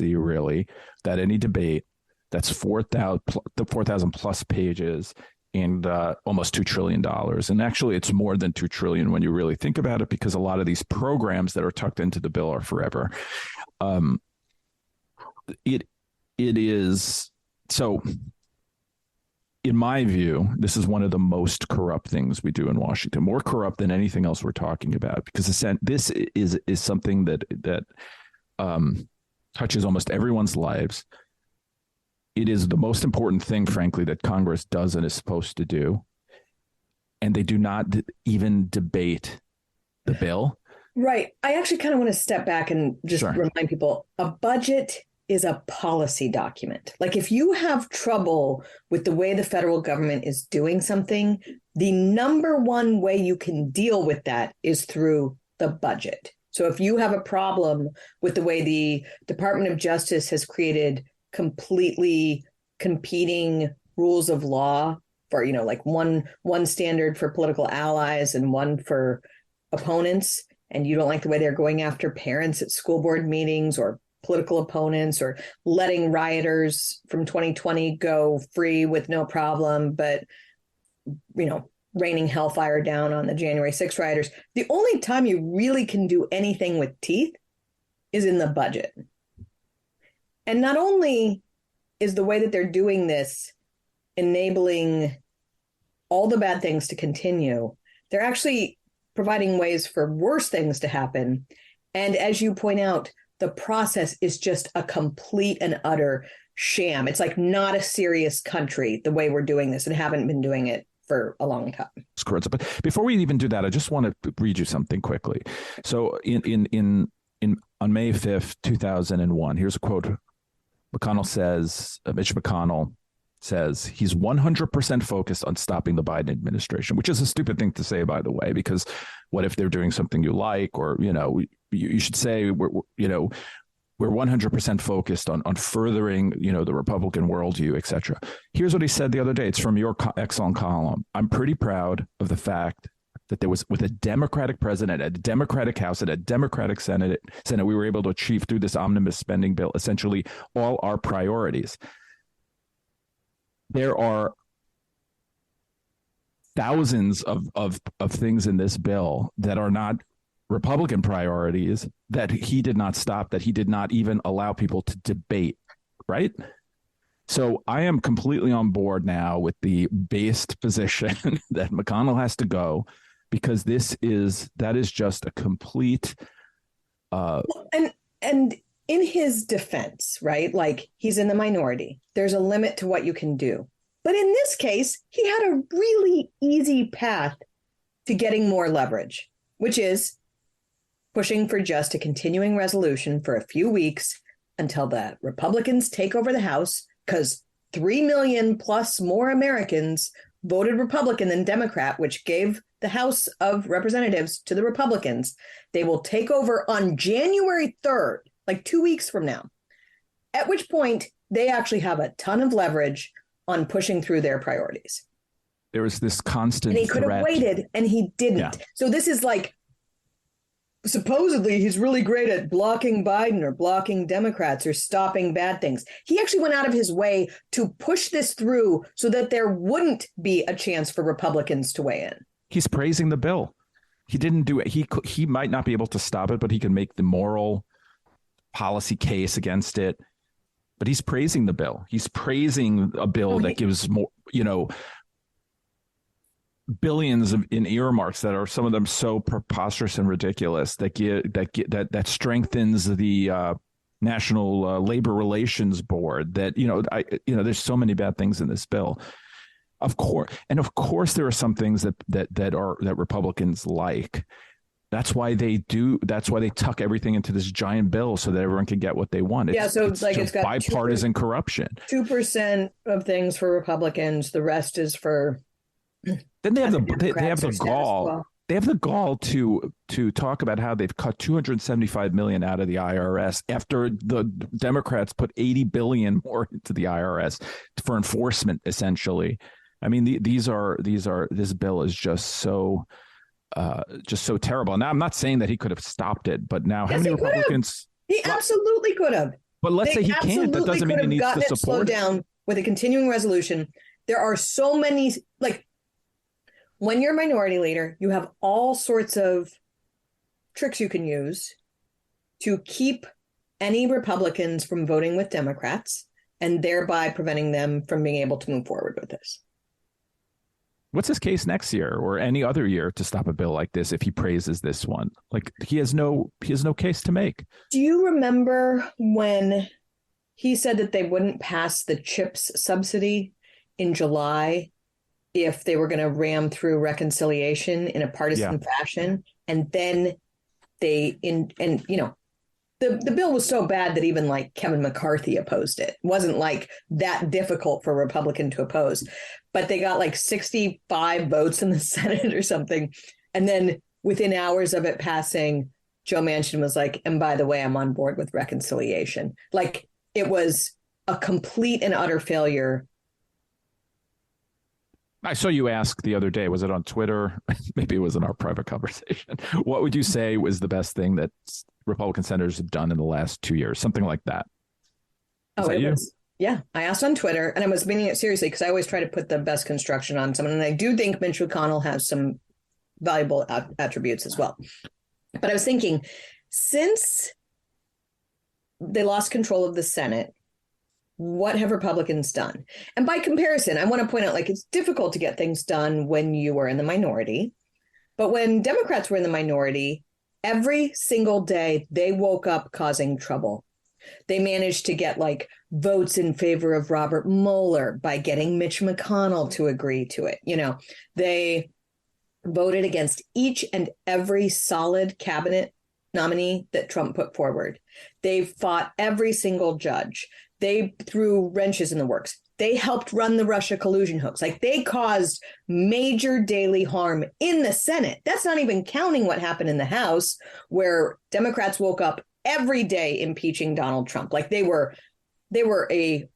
really, that any debate. That's 4,000 plus pages and almost $2 trillion. And actually, it's more than $2 trillion when you really think about it, because a lot of these programs that are tucked into the bill are forever. It is so. In my view, this is one of the most corrupt things we do in Washington, more corrupt than anything else we're talking about, because this is something that touches almost everyone's lives. It is the most important thing, frankly, that Congress does and is supposed to do. And they do not even debate the bill. Right. I actually kind of want to step back and just remind people, a budget is a policy document. Like, if you have trouble with the way the federal government is doing something, the number one way you can deal with that is through the budget. So if you have a problem with the way the Department of Justice has created completely competing rules of law for, like one standard for political allies and one for opponents, and you don't like the way they're going after parents at school board meetings or political opponents, or letting rioters from 2020 go free with no problem, but, raining hellfire down on the January 6th rioters. The only time you really can do anything with teeth is in the budget. And not only is the way that they're doing this enabling all the bad things to continue, they're actually providing ways for worse things to happen. And as you point out, the process is just a complete and utter sham. It's like not a serious country the way we're doing this, and haven't been doing it for a long time. That's correct. But before we even do that, I just want to read you something quickly. So on May 5th, 2001, here's a quote. Mitch McConnell says he's 100% focused on stopping the Biden administration, which is a stupid thing to say, by the way, because what if they're doing something you like, or, you should say we're 100% focused on furthering, the Republican worldview, et cetera. Here's what he said the other day. It's from your excellent column. I'm pretty proud of the fact that there was, with a Democratic president, a Democratic House, and a Democratic Senate, we were able to achieve through this omnibus spending bill essentially all our priorities. There are thousands of things in this bill that are not Republican priorities that he did not stop, that he did not even allow people to debate, right? So I am completely on board now with the based position that McConnell has to go, because that is just a complete and in his defense, right? Like, he's in the minority. There's a limit to what you can do. But in this case, he had a really easy path to getting more leverage, which is pushing for just a continuing resolution for a few weeks until the Republicans take over the House, because 3 million plus more Americans voted Republican than Democrat, which gave the House of Representatives to the Republicans. They will take over on January 3rd, like 2 weeks from now, at which point they actually have a ton of leverage on pushing through their priorities. There was this constant and he could have waited, and he didn't. Yeah. So this is like, supposedly he's really great at blocking Biden or blocking Democrats or stopping bad things. He actually went out of his way to push this through so that there wouldn't be a chance for Republicans to weigh in. He's praising the bill. He didn't do it. He might not be able to stop it, but he can make the moral policy case against it. But he's praising the bill. He's praising a bill that gives more, billions in earmarks that are, some of them so preposterous and ridiculous, that strengthens the National Labor Relations Board. That there's so many bad things in this bill. Of course, there are some things that Republicans like. That's why they tuck everything into this giant bill so that everyone can get what they want. It's got bipartisan corruption. 2% of things for Republicans. The rest is for. Then they have the gall. They have the gall to talk about how they've cut $275 million out of the IRS after the Democrats put $80 billion more into the IRS for enforcement, essentially. I mean, this bill is just so terrible. Now, I'm not saying that he could have stopped it, but now how many Republicans? He absolutely could have. But let's say he can't. That doesn't mean he needs to support slowed down with a continuing resolution. There are so many, like, when you're a minority leader, you have all sorts of tricks you can use to keep any Republicans from voting with Democrats and thereby preventing them from being able to move forward with this. What's his case next year or any other year to stop a bill like this if he praises this one? Like, he has no case to make. Do you remember when he said that they wouldn't pass the CHIPS subsidy in July if they were going to ram through reconciliation in a partisan fashion? And then the bill was so bad that even like Kevin McCarthy opposed it. It wasn't like that difficult for a Republican to oppose, but they got like 65 votes in the Senate or something. And then within hours of it passing, Joe Manchin was like, and by the way, I'm on board with reconciliation. Like, it was a complete and utter failure. I saw you ask the other day, was it on Twitter? Maybe it was in our private conversation. What would you say was the best thing that Republican senators have done in the last 2 years? Something like that. Yeah. I asked on Twitter, and I was meaning it seriously because I always try to put the best construction on someone. And I do think Mitch McConnell has some valuable attributes as well. But I was thinking, since they lost control of the Senate, what have Republicans done? And by comparison, I want to point out, like, it's difficult to get things done when you are in the minority. But when Democrats were in the minority, every single day they woke up causing trouble. They managed to get like votes in favor of Robert Mueller by getting Mitch McConnell to agree to it. You know, they voted against each and every solid cabinet nominee that Trump put forward. They fought every single judge. They threw wrenches in the works. They helped run the Russia collusion hoax. Like, they caused major daily harm in the Senate. That's not even counting what happened in the House, where Democrats woke up every day impeaching Donald Trump. Like, they were a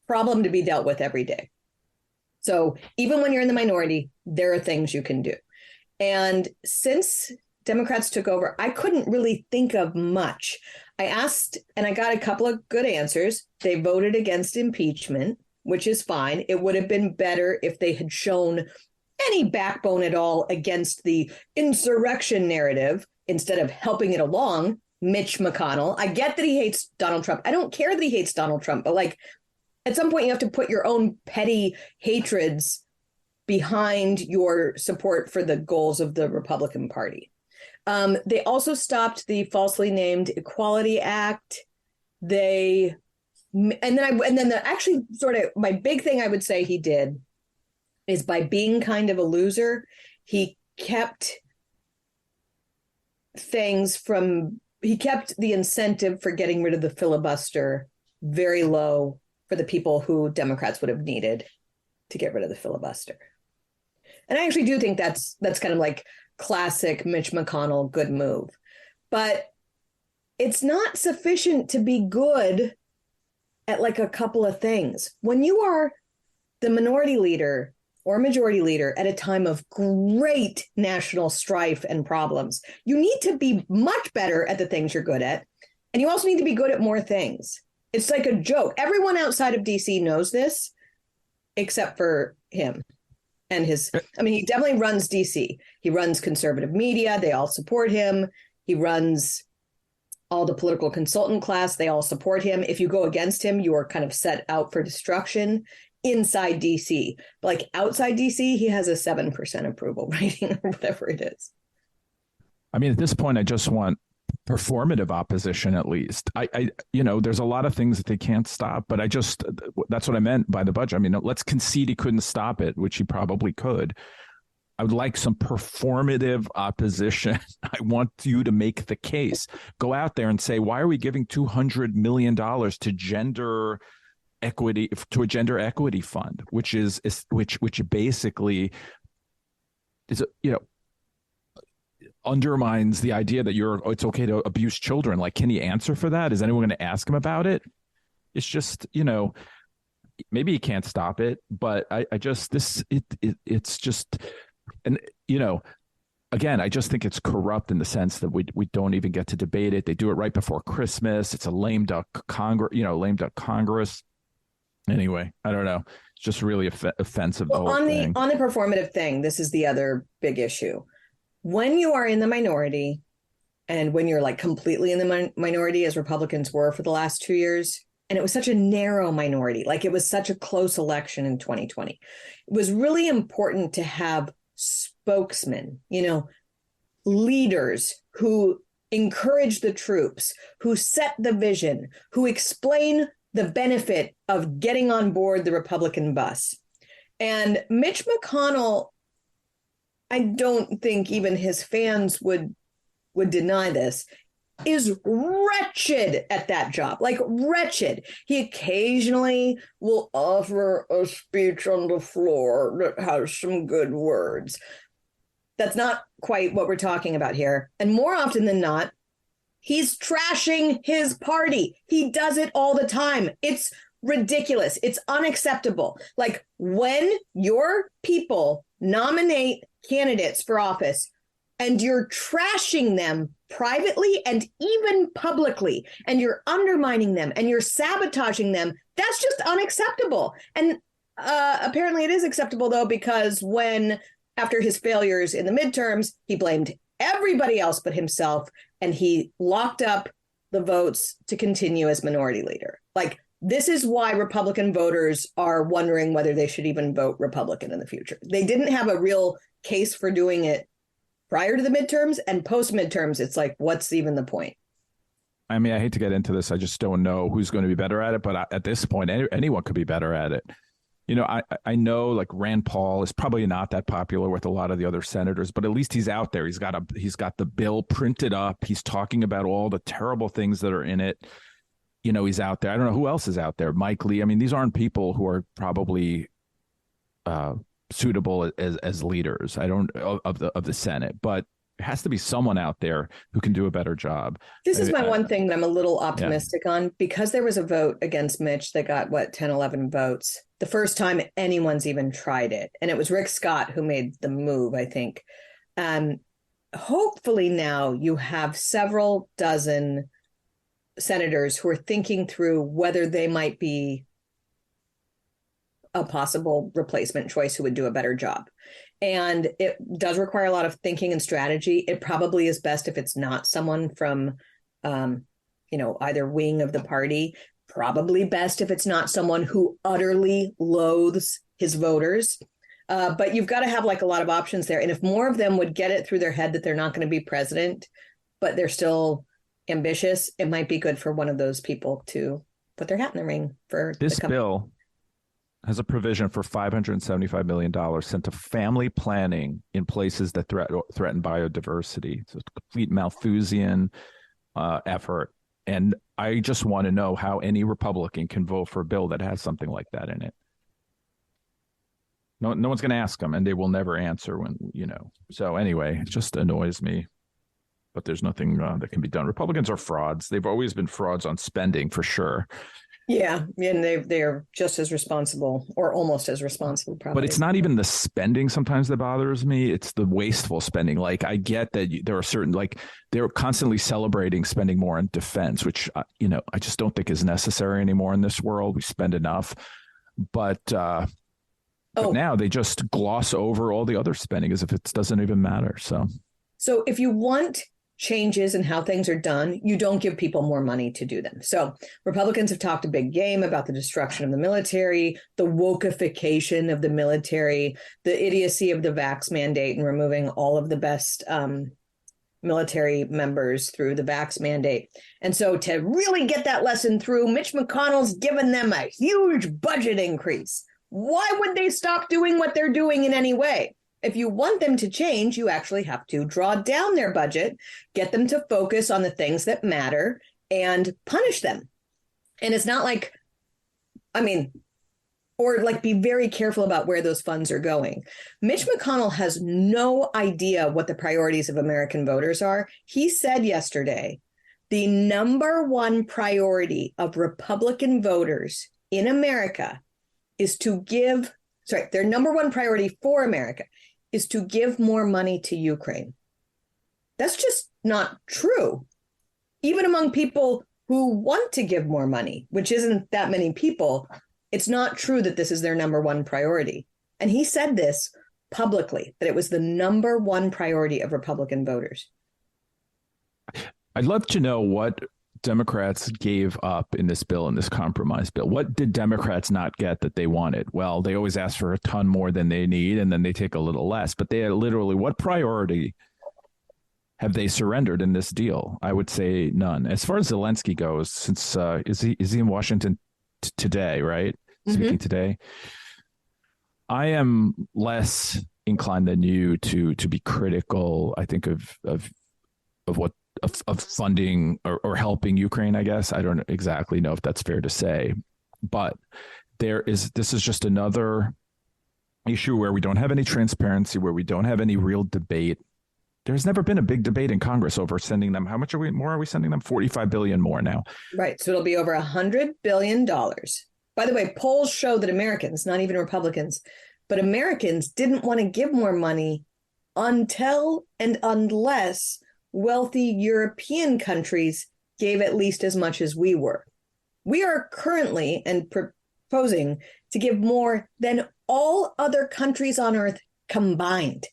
problem to be dealt with every day. So even when you're in the minority, there are things you can do. And since Democrats took over, I couldn't really think of much. I asked, and I got a couple of good answers. They voted against impeachment, which is fine. It would have been better if they had shown any backbone at all against the insurrection narrative instead of helping it along. Mitch McConnell, I get that he hates Donald Trump. I don't care that he hates Donald Trump, but like, at some point you have to put your own petty hatreds behind your support for the goals of the Republican Party. They also stopped the falsely named Equality Act. Actually sort of my big thing I would say he did is, by being kind of a loser, he kept the incentive for getting rid of the filibuster very low for the people who Democrats would have needed to get rid of the filibuster. And I actually do think that's kind of like classic Mitch McConnell good move. But it's not sufficient to be good at like a couple of things. When you are the minority leader or majority leader at a time of great national strife and problems, you need to be much better at the things you're good at. And you also need to be good at more things. It's like a joke. Everyone outside of DC knows this, except for him and he definitely runs DC. He runs conservative media. They all support him. He runs all the political consultant class. They all support him. If you go against him, you are kind of set out for destruction inside DC. But like outside DC, he has a 7% approval rating or whatever it is. I mean, at this point, I just want performative opposition, at least. There's a lot of things that they can't stop, but that's what I meant by the budget. I mean, let's concede he couldn't stop it, which he probably could. I would like some performative opposition. I want you to make the case. Go out there and say, why are we giving $200 million to gender equity, to a gender equity fund, which basically is, undermines the idea that it's okay to abuse children. Like, can he answer for that? Is anyone going to ask him about it? It's just, maybe he can't stop it, but it's just, and again, I just think it's corrupt in the sense that we don't even get to debate it. They do it right before Christmas. It's a lame duck Congress, lame duck Congress. Anyway, I don't know. It's just really offensive. Well, the whole thing. on the performative thing, this is the other big issue. When you are in the minority, and when you're like completely in the minority, as Republicans were for the last 2 years, and it was such a narrow minority, like it was such a close election in 2020, it was really important to have spokesmen, leaders who encourage the troops, who set the vision, who explain the benefit of getting on board the Republican bus. And Mitch McConnell, I don't think even his fans would deny this, is wretched at that job, like wretched. He occasionally will offer a speech on the floor that has some good words. That's not quite what we're talking about here. And more often than not, he's trashing his party. He does it all the time. It's ridiculous. It's unacceptable. Like when your people nominate candidates for office and you're trashing them privately and even publicly, and you're undermining them and you're sabotaging them, that's just unacceptable. And apparently it is acceptable, though, because after his failures in the midterms, he blamed everybody else but himself, and he locked up the votes to continue as minority leader. Like, this is why Republican voters are wondering whether they should even vote Republican in the future. They didn't have a real case for doing it prior to the midterms, and post midterms, it's like, what's even the point? I mean, I hate to get into this. I just don't know who's going to be better at it. But at this point, anyone could be better at it. I know like Rand Paul is probably not that popular with a lot of the other senators, but at least he's out there. He's got the bill printed up. He's talking about all the terrible things that are in it. He's out there. I don't know who else is out there. Mike Lee. I mean, these aren't people who are probably suitable as leaders. I don't of the Senate, but there has to be someone out there who can do a better job. This is my one thing that I'm a little optimistic on, because there was a vote against Mitch that got 10, 11 votes. The first time anyone's even tried it. And it was Rick Scott who made the move, I think. Hopefully now you have several dozen senators who are thinking through whether they might be a possible replacement choice who would do a better job. And it does require a lot of thinking and strategy. It probably is best if it's not someone from, either wing of the party. Probably best if it's not someone who utterly loathes his voters. But you've got to have like a lot of options there. And if more of them would get it through their head that they're not going to be president, but they're still ambitious, it might be good for one of those people to put their hat in the ring for this bill. Has a provision for $575 million sent to family planning in places that threaten biodiversity. It's a complete Malthusian effort. And I just want to know how any Republican can vote for a bill that has something like that in it. No one's going to ask them, and they will never answer when. So anyway, it just annoys me. But there's nothing that can be done. Republicans are frauds. They've always been frauds on spending, for sure. Yeah, and they're just as responsible, or almost as responsible, probably. But it's not even the spending sometimes that bothers me. It's the wasteful spending. Like, I get that there are certain, like, they're constantly celebrating spending more on defense, which, I just don't think is necessary anymore in this world. We spend enough. But now they just gloss over all the other spending as if it doesn't even matter. So if you want changes in how things are done, you don't give people more money to do them. So Republicans have talked a big game about the destruction of the military, the wokeification of the military, the idiocy of the vax mandate and removing all of the best military members through the vax mandate. And so to really get that lesson through, Mitch McConnell's given them a huge budget increase. Why would they stop doing what they're doing in any way? If you want them to change, you actually have to draw down their budget, get them to focus on the things that matter, and punish them. And it's not like, be very careful about where those funds are going. Mitch McConnell has no idea what the priorities of American voters are. He said yesterday, the number one priority of Republican voters in America is to their number one priority for America is to give more money to Ukraine. That's just not true. Even among people who want to give more money, which isn't that many people, it's not true that this is their number one priority. And he said this publicly, that it was the number one priority of Republican voters. I'd love to know what Democrats gave up in this bill, in this compromise bill. What did Democrats not get that they wanted? Well, they always ask for a ton more than they need, and then they take a little less. But they literally, what priority have they surrendered in this deal? I would say none. As far as Zelensky goes, since is he in Washington today, right? Speaking today, I am less inclined than you to be critical, I think, of what of funding or helping Ukraine, I guess. I don't exactly know if that's fair to say, but this is just another issue where we don't have any transparency, where we don't have any real debate. There's never been a big debate in Congress over sending them. How much more are we sending them? $45 billion more now. Right. So it'll be over $100 billion. By the way, polls show that Americans, not even Republicans, but Americans didn't want to give more money until and unless wealthy European countries gave at least as much as we were. We are currently and proposing to give more than all other countries on earth combined.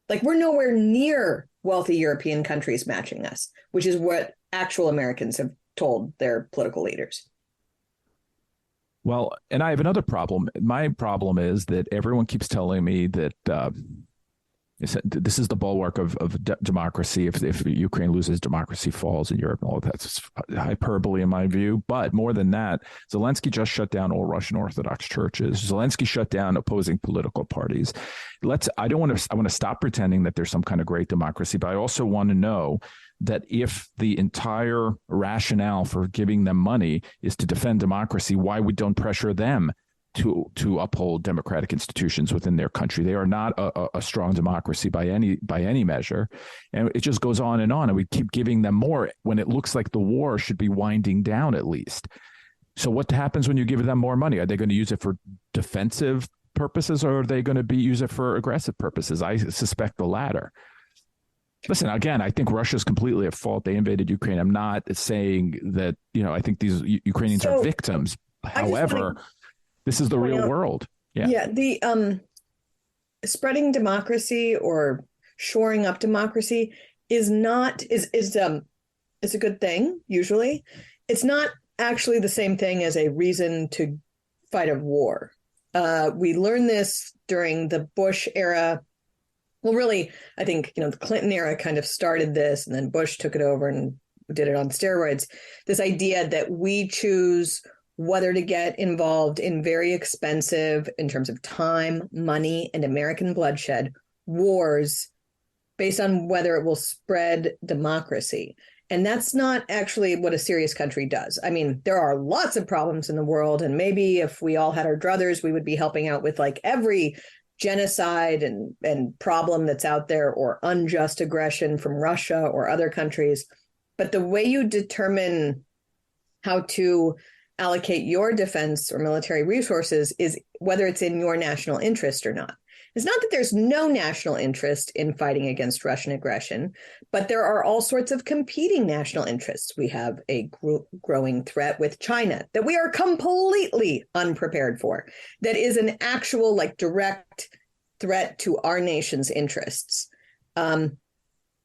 Like, we're nowhere near wealthy European countries matching us, which is what actual Americans have told their political leaders. Well, and I have another problem. My problem is that everyone keeps telling me that this is the bulwark of democracy. If Ukraine loses, democracy falls in Europe and all of that. That's hyperbole in my view. But more than that, Zelensky just shut down all Russian Orthodox churches. Zelensky shut down opposing political parties. I want to stop pretending that there's some kind of great democracy, but I also want to know that if the entire rationale for giving them money is to defend democracy, why we don't pressure them to uphold democratic institutions within their country. They are not a strong democracy by any measure. And it just goes on. And we keep giving them more when it looks like the war should be winding down at least. So what happens when you give them more money? Are they going to use it for defensive purposes, or are they going to use it for aggressive purposes? I suspect the latter. Listen, again, I think Russia's completely at fault. They invaded Ukraine. I'm not saying that, I think these Ukrainians are victims. However, this is the real world. Yeah. The spreading democracy or shoring up democracy is a good thing. Usually, it's not actually the same thing as a reason to fight a war. We learned this during the Bush era. Well, really, I think the Clinton era kind of started this, and then Bush took it over and did it on steroids. This idea that we choose whether to get involved in very expensive, in terms of time, money, and American bloodshed, wars based on whether it will spread democracy. And that's not actually what a serious country does. I mean, there are lots of problems in the world, and maybe if we all had our druthers, we would be helping out with like every genocide and problem that's out there, or unjust aggression from Russia or other countries. But the way you determine how to allocate your defense or military resources is whether it's in your national interest or not. It's not that there's no national interest in fighting against Russian aggression, but there are all sorts of competing national interests. We have a growing threat with China that we are completely unprepared for, that is an actual, direct threat to our nation's interests.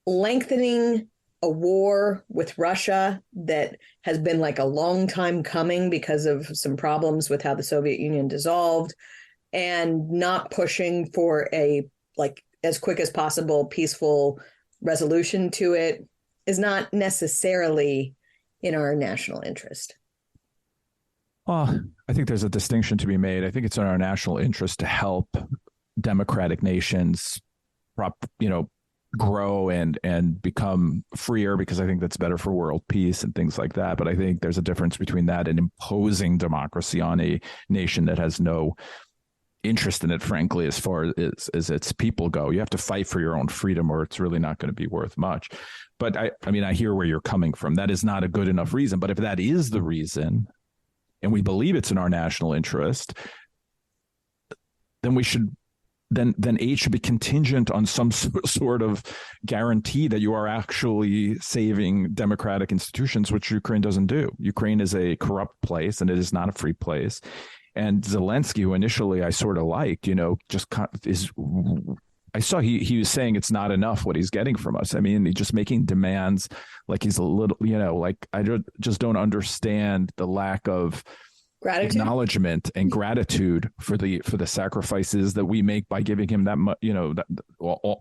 Lengthening a war with Russia that has been a long time coming because of some problems with how the Soviet Union dissolved, and not pushing for a as quick as possible peaceful resolution to it is not necessarily in our national interest. Well, I think there's a distinction to be made. I think it's in our national interest to help democratic nations grow and become freer, because I think that's better for world peace and things like that. But I think there's a difference between that and imposing democracy on a nation that has no interest in it, frankly, as far as its people go. You have to fight for your own freedom, or it's really not going to be worth much. But I hear where you're coming from. That is not a good enough reason. But if that is the reason, and we believe it's in our national interest, then we should then aid should be contingent on some sort of guarantee that you are actually saving democratic institutions, which Ukraine doesn't do. Ukraine is a corrupt place, and it is not a free place. And Zelensky, who initially I sort of liked, just is. I saw he was saying it's not enough what he's getting from us. I mean, he's just making demands like he's a little, like I just don't understand the lack of gratitude, acknowledgement, and gratitude for the sacrifices that we make by giving him that much.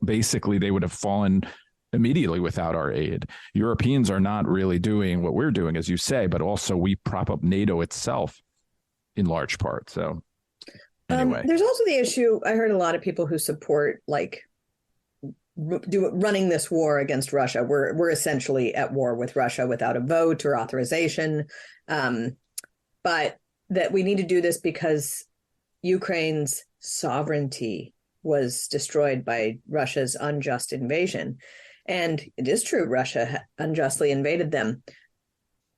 Basically they would have fallen immediately without our aid. Europeans are not really doing what we're doing, as you say, but also we prop up NATO itself in large part. So anyway, there's also the issue. I heard a lot of people who support running this war against Russia. We're essentially at war with Russia without a vote or authorization, but that we need to do this because Ukraine's sovereignty was destroyed by Russia's unjust invasion. And it is true, Russia unjustly invaded them.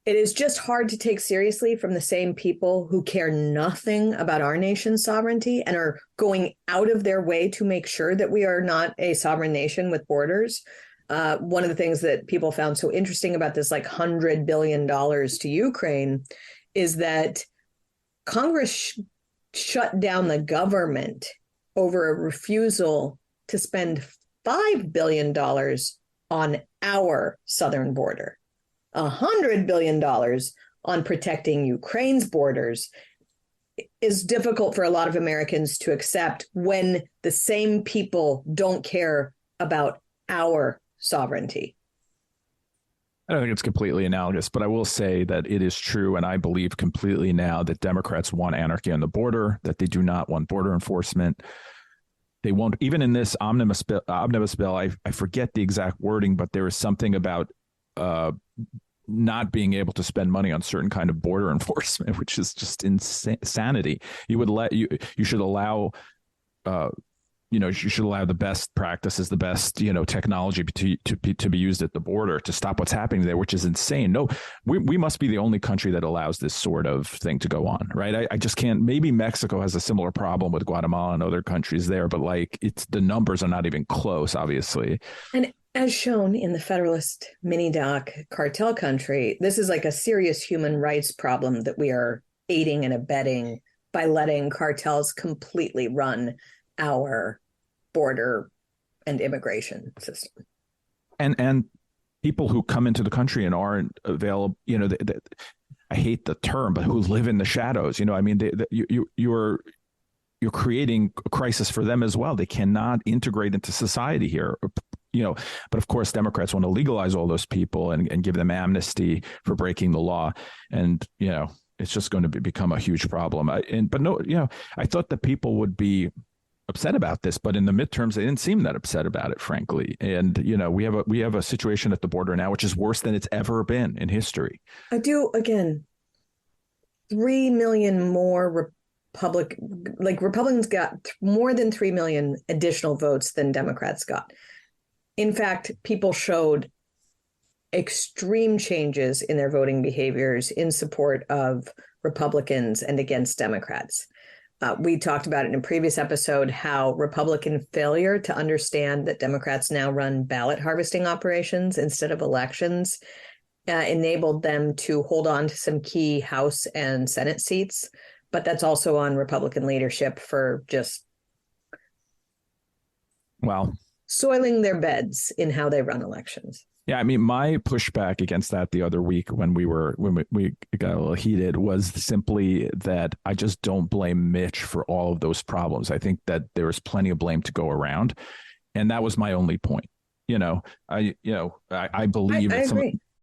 It is just hard to take seriously from the same people who care nothing about our nation's sovereignty and are going out of their way to make sure that we are not a sovereign nation with borders. One of the things that people found so interesting about this $100 billion to Ukraine is that Congress shut down the government over a refusal to spend $5 billion on our southern border, $100 billion on protecting Ukraine's borders is difficult for a lot of Americans to accept when the same people don't care about our sovereignty. I don't think it's completely analogous, but I will say that it is true, and I believe completely now, that Democrats want anarchy on the border, that they do not want border enforcement. They won't, even in this omnibus bill, I forget the exact wording, but there is something about not being able to spend money on certain kind of border enforcement, which is insanity. You should allow you should allow the best practices, the best, technology to be used at the border to stop what's happening there, which is insane. No, we must be the only country that allows this sort of thing to go on, right? I just can't. Maybe Mexico has a similar problem with Guatemala and other countries there, but the numbers are not even close, obviously. And as shown in the Federalist mini doc, Cartel Country, this is a serious human rights problem that we are aiding and abetting by letting cartels completely run our border and immigration system. And people who come into the country and aren't available, I hate the term, but who live in the shadows, you're creating a crisis for them as well. They cannot integrate into society here, but of course, Democrats want to legalize all those people and give them amnesty for breaking the law. And, it's just going to become a huge problem. I thought that people would be upset about this, but in the midterms, they didn't seem that upset about it, frankly. And, we have a situation at the border now, which is worse than it's ever been in history. Again, 3 million more Republicans got more than 3 million additional votes than Democrats got. In fact, people showed extreme changes in their voting behaviors in support of Republicans and against Democrats. We talked about it in a previous episode, how Republican failure to understand that Democrats now run ballot harvesting operations instead of elections enabled them to hold on to some key House and Senate seats. But that's also on Republican leadership for just soiling their beds in how they run elections. Yeah, I mean, my pushback against that the other week when we got a little heated was simply that I just don't blame Mitch for all of those problems. I think that there is plenty of blame to go around, and that was my only point. I believe that